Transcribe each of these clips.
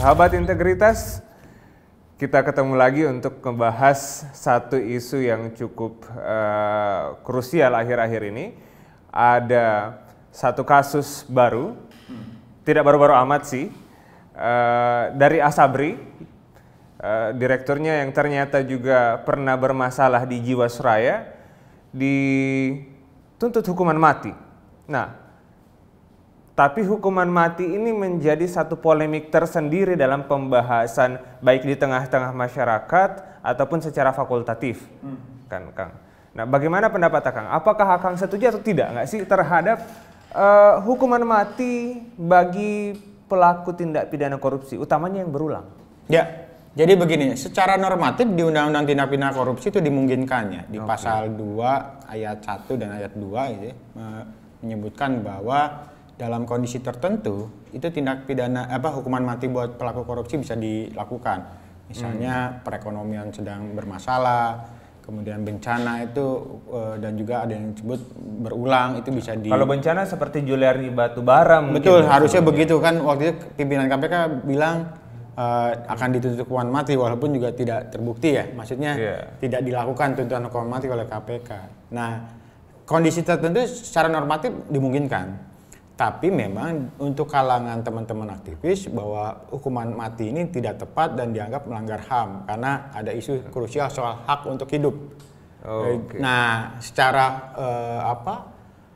Sahabat Integritas, kita ketemu lagi untuk membahas satu isu yang cukup krusial akhir-akhir ini. Ada satu kasus baru, tidak baru-baru amat sih, dari Asabri, direkturnya yang ternyata juga pernah bermasalah di Jiwasraya, dituntut hukuman mati. Nah, tapi hukuman mati ini menjadi satu polemik tersendiri dalam pembahasan baik di tengah-tengah masyarakat ataupun secara fakultatif, kan Kang. Nah, bagaimana pendapat Kang? Apakah Kang setuju atau tidak nggak sih terhadap hukuman mati bagi pelaku tindak pidana korupsi, utamanya yang berulang? Ya, jadi begini, secara normatif di Undang-Undang Tindak Pidana Korupsi itu dimungkinkan ya, di pasal 2 ayat 1 dan ayat 2 itu menyebutkan bahwa dalam kondisi tertentu itu tindak pidana hukuman mati buat pelaku korupsi bisa dilakukan. Misalnya perekonomian sedang bermasalah, kemudian bencana itu dan juga ada yang disebut berulang itu bisa di. Kalau bencana seperti Juliari Batubara mungkin. Betul, harusnya begitu kan, waktu itu pimpinan KPK bilang akan dituntut hukuman mati walaupun juga tidak terbukti ya. Maksudnya tidak dilakukan tuntutan hukuman mati oleh KPK. Nah, kondisi tertentu secara normatif dimungkinkan. Tapi memang untuk kalangan teman-teman aktivis bahwa hukuman mati ini tidak tepat dan dianggap melanggar HAM karena ada isu krusial soal hak untuk hidup. Nah, secara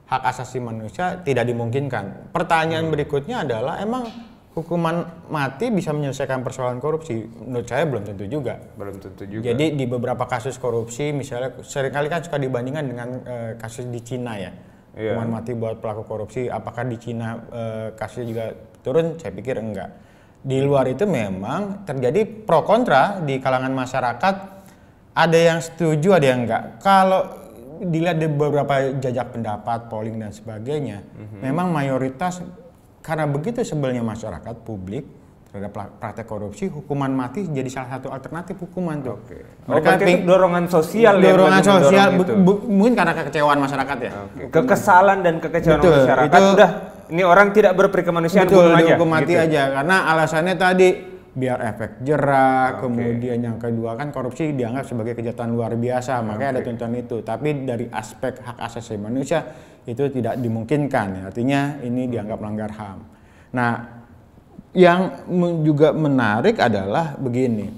hak asasi manusia tidak dimungkinkan. Pertanyaan berikutnya adalah emang hukuman mati bisa menyelesaikan persoalan korupsi? Menurut saya belum tentu juga. Belum tentu juga. Jadi di beberapa kasus korupsi misalnya seringkali kan suka dibandingkan dengan kasus di Cina ya. Hukuman mati buat pelaku korupsi, apakah di Cina kasusnya juga turun? Saya pikir enggak. Di luar itu memang terjadi pro kontra di kalangan masyarakat, ada yang setuju, ada yang enggak. Kalau dilihat di beberapa jajak pendapat, polling dan sebagainya, memang mayoritas karena begitu sebelnya masyarakat publik terhadap praktek korupsi, hukuman mati jadi salah satu alternatif hukuman tuh. Mereka itu dorongan sosial, mungkin karena kekecewaan masyarakat ya. Kekesalan dan kekecewaan masyarakat udah ini orang tidak berperi kemanusiaan, hukum mati aja karena alasannya tadi biar efek jerah, kemudian yang kedua kan korupsi dianggap sebagai kejahatan luar biasa, makanya ada tuntutan itu. Tapi dari aspek hak asasi manusia itu tidak dimungkinkan, ya. Artinya ini dianggap melanggar HAM. Nah, yang juga menarik adalah begini,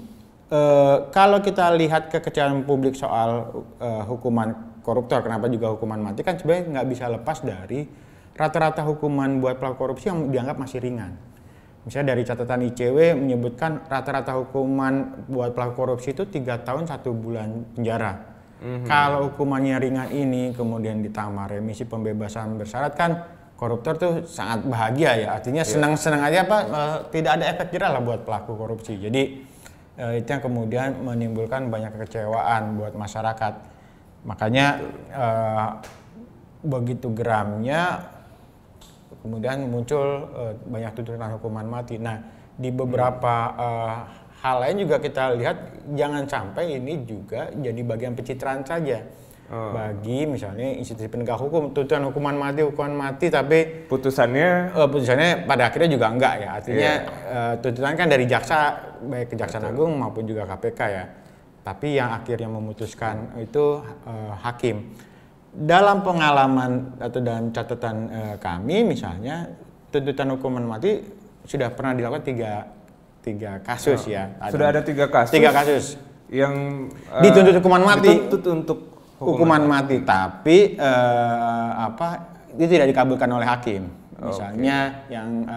kalau kita lihat kekecewaan publik soal hukuman koruptor, kenapa juga hukuman mati, kan sebenarnya nggak bisa lepas dari rata-rata hukuman buat pelaku korupsi yang dianggap masih ringan. Misalnya dari catatan ICW menyebutkan rata-rata hukuman buat pelaku korupsi itu 3 tahun 1 bulan penjara. Kalau hukumannya ringan ini kemudian ditambah remisi pembebasan bersyarat, kan koruptor tuh sangat bahagia ya, artinya senang-senang aja tidak ada efek jerah lah buat pelaku korupsi. Jadi itu yang kemudian menimbulkan banyak kekecewaan buat masyarakat. Makanya begitu geramnya kemudian muncul banyak tuntutan hukuman mati. Nah, di beberapa hal lain juga kita lihat jangan sampai ini juga jadi bagian pencitraan saja. Bagi misalnya institusi penegak hukum, tuntutan hukuman mati tapi putusannya pada akhirnya juga enggak ya, artinya tuntutan kan dari jaksa, baik Kejaksaan Agung maupun juga KPK ya, tapi yang akhirnya memutuskan itu hakim. Dalam pengalaman atau dalam catatan kami misalnya, tuntutan hukuman mati sudah pernah dilakukan tiga kasus ya. Sudah ada 3 kasus. 3 kasus yang dituntut hukuman mati. Dituntut untuk hukuman mati, tapi itu tidak dikabulkan oleh hakim. Misalnya yang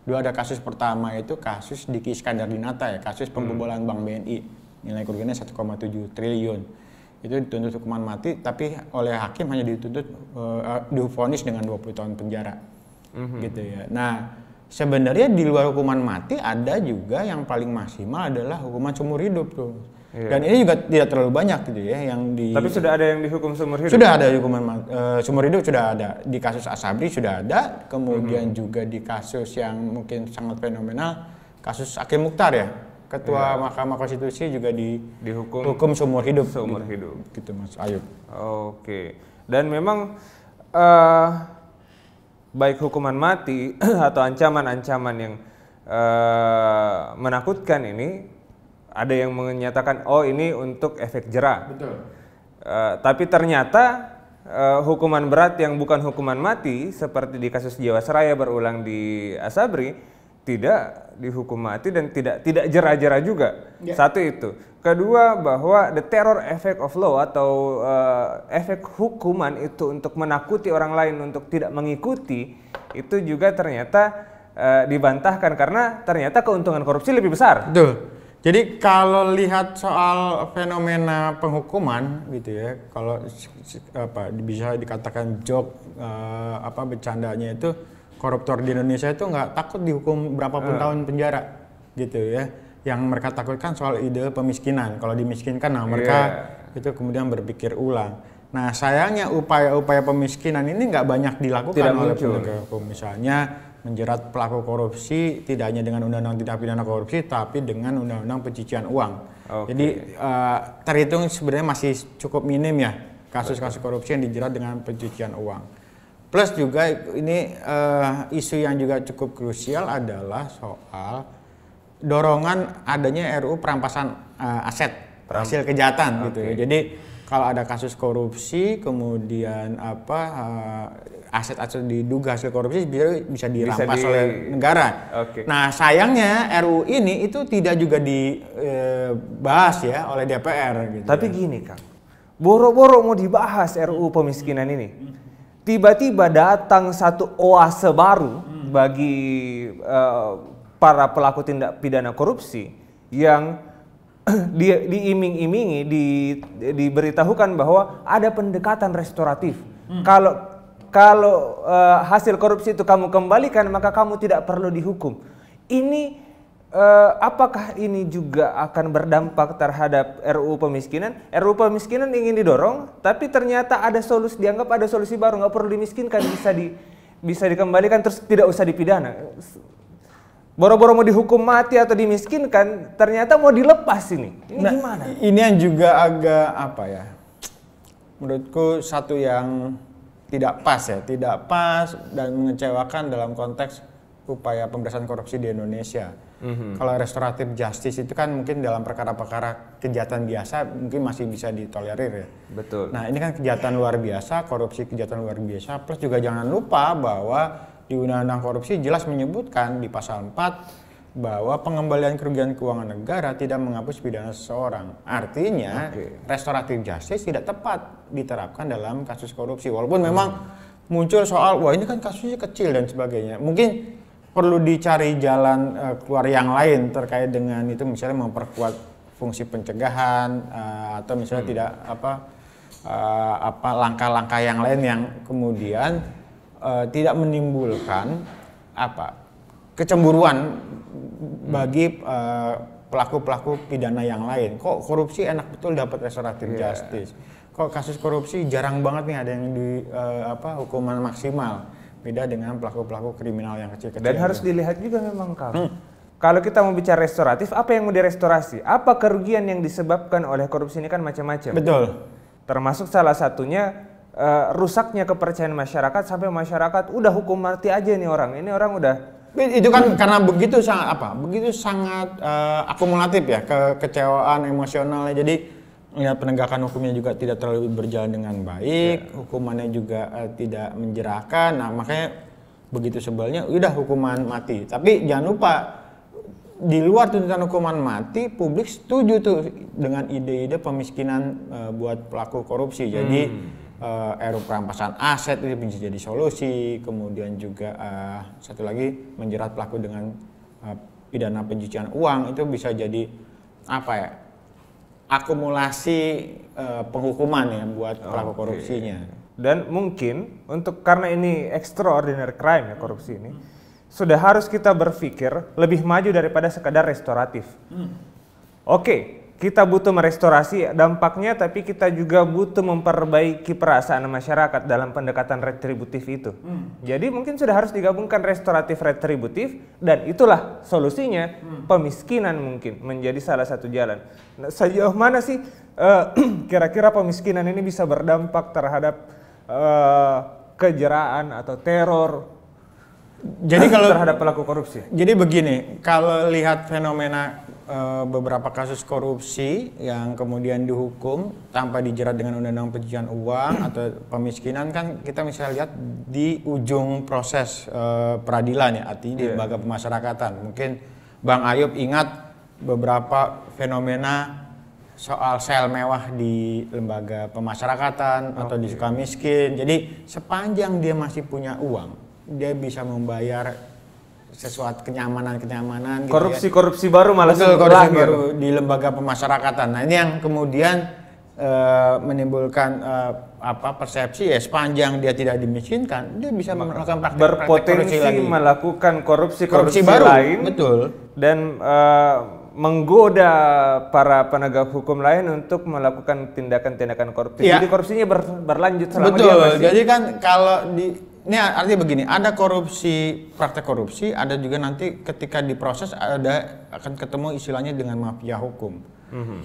dulu ada kasus pertama itu kasus Diki Iskandar Dinata ya, kasus pembobolan Bank BNI, nilai kerugiannya 1,7 triliun. Itu dituntut hukuman mati, tapi oleh hakim hanya dituntut divonis dengan 20 tahun penjara, gitu ya. Nah, sebenarnya di luar hukuman mati ada juga yang paling maksimal adalah hukuman seumur hidup tuh. Dan ini juga tidak terlalu banyak gitu ya yang di. Tapi sudah ada yang dihukum seumur hidup. Sudah ada hukuman seumur hidup, sudah ada di kasus Asabri, sudah ada. Kemudian juga di kasus yang mungkin sangat fenomenal, kasus Hakim Mukhtar ya, Ketua Mahkamah Konstitusi juga dihukum seumur hidup. Seumur hidup. Gitu Mas Ayub. Dan memang baik hukuman mati atau ancaman-ancaman yang menakutkan ini, ada yang menyatakan oh ini untuk efek jera. Betul. Tapi ternyata hukuman berat yang bukan hukuman mati seperti di kasus Jiwasraya berulang di Asabri tidak dihukum mati dan tidak jera-jera juga. Ya. Satu itu. Kedua, bahwa the terror effect of law atau efek hukuman itu untuk menakuti orang lain untuk tidak mengikuti itu juga ternyata dibantahkan karena ternyata keuntungan korupsi lebih besar. Betul. Jadi kalau lihat soal fenomena penghukuman gitu ya, kalau bisa dikatakan joke bercandanya itu, koruptor di Indonesia itu nggak takut dihukum berapapun tahun penjara gitu ya. Yang mereka takutkan soal ide pemiskinan. Kalau dimiskinkan, nah mereka itu kemudian berpikir ulang. Nah sayangnya upaya-upaya pemiskinan ini nggak banyak dilakukan oleh penegak hukum. Misalnya menjerat pelaku korupsi tidak hanya dengan undang-undang tindak pidana korupsi, tapi dengan undang-undang pencucian uang. Jadi terhitung sebenarnya masih cukup minim ya kasus-kasus korupsi yang dijerat dengan pencucian uang. Plus juga ini isu yang juga cukup krusial adalah soal dorongan adanya RUU perampasan aset hasil kejahatan gitu ya. Jadi kalau ada kasus korupsi kemudian aset-aset diduga hasil korupsi bisa dirampas oleh negara. Nah sayangnya RUU ini itu tidak juga dibahas ya oleh DPR. Gitu. Tapi gini Kang, boro-boro mau dibahas RUU pemiskinan ini, tiba-tiba datang satu oase baru bagi para pelaku tindak pidana korupsi yang diiming-imingi, diberitahukan bahwa ada pendekatan restoratif. Kalau hasil korupsi itu kamu kembalikan, maka kamu tidak perlu dihukum. Ini apakah ini juga akan berdampak terhadap RUU pemiskinan? RUU pemiskinan ingin didorong, tapi ternyata dianggap ada solusi baru, nggak perlu dimiskinkan, bisa dikembalikan terus tidak usah dipidana. Boro-boro mau dihukum mati atau dimiskinkan, ternyata mau dilepas ini. Ini gimana? Ini yang juga agak menurutku satu yang tidak pas dan mengecewakan dalam konteks upaya pemberantasan korupsi di Indonesia. Kalau restoratif justice itu kan mungkin dalam perkara-perkara kejahatan biasa mungkin masih bisa ditolerir ya. Betul. Nah ini kan kejahatan luar biasa, korupsi kejahatan luar biasa. Plus juga jangan lupa bahwa di Undang-Undang Korupsi jelas menyebutkan di pasal 4 bahwa pengembalian kerugian keuangan negara tidak menghapus pidana seseorang. Artinya restoratif justice tidak tepat diterapkan dalam kasus korupsi. Walaupun memang muncul soal wah ini kan kasusnya kecil dan sebagainya. Mungkin perlu dicari jalan keluar yang lain terkait dengan itu, misalnya memperkuat fungsi pencegahan atau misalnya tidak langkah-langkah yang lain yang kemudian tidak menimbulkan kecemburuan bagi pelaku-pelaku pidana yang lain. Kok korupsi enak betul dapat restoratif justice. Kok kasus korupsi jarang banget nih ada yang di hukuman maksimal. Beda dengan pelaku-pelaku kriminal yang kecil-kecil. Dan harus dilihat juga memang Kang. Kalau kita mau bicara restoratif, apa yang mau direstorasi? Apa kerugian yang disebabkan oleh korupsi ini kan macam-macam. Betul. Termasuk salah satunya rusaknya kepercayaan masyarakat sampai masyarakat udah hukum mati aja nih orang. Ini orang udah itu kan karena begitu sangat akumulatif ya, kekecewaan emosionalnya. Jadi melihat penegakan hukumnya juga tidak terlalu berjalan dengan baik, hukumannya juga tidak menjerahkan. Nah, makanya begitu sebelnya udah hukuman mati. Tapi jangan lupa di luar tuntutan hukuman mati, publik setuju tuh dengan ide-ide pemiskinan buat pelaku korupsi. Jadi RUU perampasan aset itu bisa jadi solusi, kemudian juga satu lagi menjerat pelaku dengan pidana pencucian uang itu bisa jadi akumulasi penghukuman ya buat pelaku korupsinya. Dan mungkin karena ini extraordinary crime ya korupsi ini, sudah harus kita berpikir lebih maju daripada sekadar restoratif. Kita butuh merestorasi dampaknya, tapi kita juga butuh memperbaiki perasaan masyarakat dalam pendekatan retributif itu. Jadi mungkin sudah harus digabungkan restoratif retributif, dan itulah solusinya pemiskinan mungkin menjadi salah satu jalan. Nah, sejauh mana sih kira-kira pemiskinan ini bisa berdampak terhadap kejeraan atau teror Jadi kalau terhadap pelaku korupsi. Jadi begini, kalau lihat fenomena beberapa kasus korupsi yang kemudian dihukum tanpa dijerat dengan undang-undang pencucian uang atau pemiskinan, kan kita misalnya lihat di ujung proses peradilan ya, artinya di lembaga pemasyarakatan. Mungkin Bang Ayub ingat beberapa fenomena soal sel mewah di lembaga pemasyarakatan atau di Sukamiskin. Jadi sepanjang dia masih punya uang, dia bisa membayar sesuatu kenyamanan gitu korupsi baru malah korupsi baru di lembaga pemasyarakatan. Nah ini yang kemudian menimbulkan persepsi ya, sepanjang dia tidak dimiskinkan dia bisa melakukan praktek berpotensi lagi, melakukan korupsi baru lain, betul, dan menggoda para penegak hukum lain untuk melakukan tindakan-tindakan korupsi. Ya. Jadi korupsinya berlanjut selama betul. dia masih. Jadi kan kalau ini artinya begini, ada praktek korupsi, ada juga nanti ketika diproses akan ketemu istilahnya dengan mafia hukum.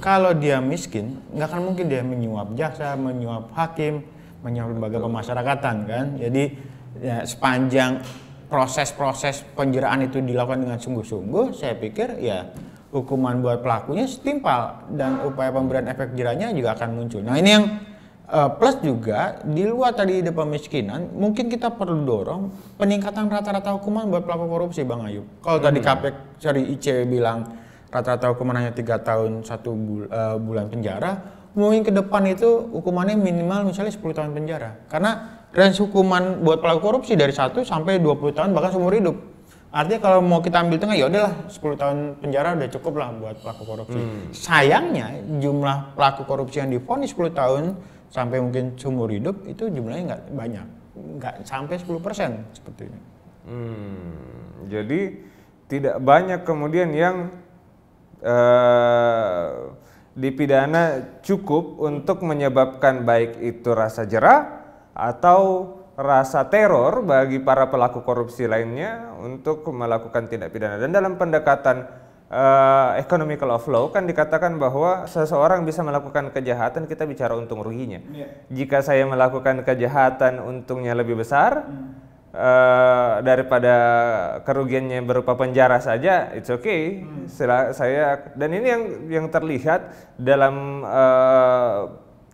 Kalau dia miskin, nggak akan mungkin dia menyuap jaksa, menyuap hakim, menyuap lembaga pemasyarakatan kan. Jadi ya, sepanjang proses-proses penjeraan itu dilakukan dengan sungguh-sungguh, saya pikir ya hukuman buat pelakunya setimpal dan upaya pemberian efek jerahnya juga akan muncul. Nah ini yang plus juga di luar tadi ide pemiskinan, mungkin kita perlu dorong peningkatan rata-rata hukuman buat pelaku korupsi, Bang Ayub. Kalau tadi ICW bilang rata-rata hukuman hanya 3 tahun 1 bulan penjara, mungkin ke depan itu hukumannya minimal misalnya 10 tahun penjara. Karena range hukuman buat pelaku korupsi dari 1 sampai 20 tahun bahkan seumur hidup. Artinya kalau mau kita ambil tengah, ya udahlah 10 tahun penjara udah cukup lah buat pelaku korupsi. Sayangnya jumlah pelaku korupsi yang divonis 10 tahun sampai mungkin seumur hidup itu jumlahnya nggak banyak, nggak sampai 10% seperti ini. Jadi tidak banyak kemudian yang dipidana cukup untuk menyebabkan baik itu rasa jerah atau rasa teror bagi para pelaku korupsi lainnya untuk melakukan tindak pidana. Dan dalam pendekatan economical of law kan dikatakan bahwa seseorang bisa melakukan kejahatan, kita bicara untung ruginya. Jika saya melakukan kejahatan untungnya lebih besar daripada kerugiannya berupa penjara saja, it's okay. Dan ini yang terlihat dalam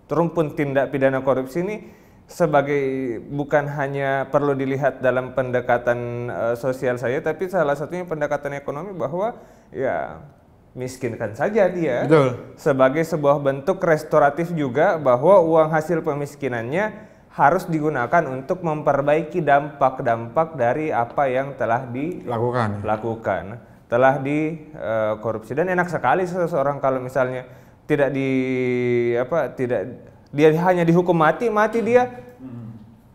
rumpun tindak pidana korupsi ini sebagai bukan hanya perlu dilihat dalam pendekatan sosial saya, tapi salah satunya pendekatan ekonomi, bahwa ya miskinkan saja dia. Betul. Sebagai sebuah bentuk restoratif juga, bahwa uang hasil pemiskinannya harus digunakan untuk memperbaiki dampak-dampak dari apa yang telah dilakukan, telah dikorupsi. Dan enak sekali seseorang kalau misalnya dia hanya dihukum mati dia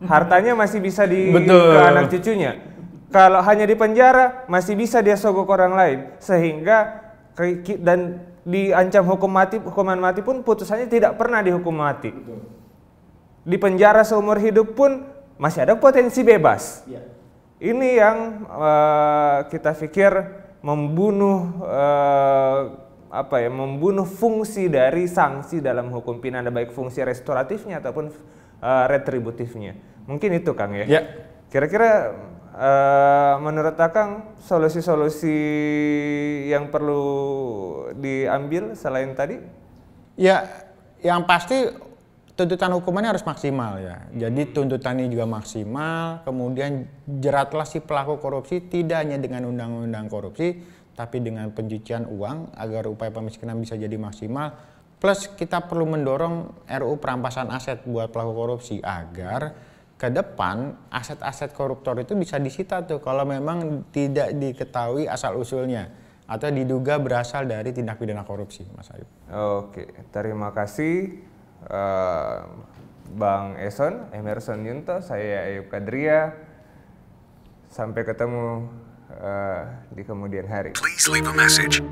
hartanya masih bisa ke anak cucunya. Kalau hanya di penjara masih bisa dia sogok orang lain, sehingga dan diancam hukuman mati pun putusannya tidak pernah dihukum mati. Di penjara seumur hidup pun masih ada potensi bebas. Ini yang kita pikir membunuh membunuh fungsi dari sanksi dalam hukum pidana, baik fungsi restoratifnya ataupun retributifnya. Mungkin itu Kang ya. Kira-kira menurut Akang solusi-solusi yang perlu diambil selain tadi? Ya, yang pasti tuntutan hukumannya harus maksimal ya. Jadi tuntutannya juga maksimal, kemudian jeratlah si pelaku korupsi tidak hanya dengan undang-undang korupsi, tapi dengan pencucian uang agar upaya pemiskinan bisa jadi maksimal. Plus kita perlu mendorong RUU perampasan aset buat pelaku korupsi agar ke depan aset-aset koruptor itu bisa disita tuh kalau memang tidak diketahui asal usulnya atau diduga berasal dari tindak pidana korupsi, Mas Ayub. Oke, terima kasih Bang Emerson Yunto, saya Ayub Kadria. Sampai ketemu di kemudian hari. Please leave a message.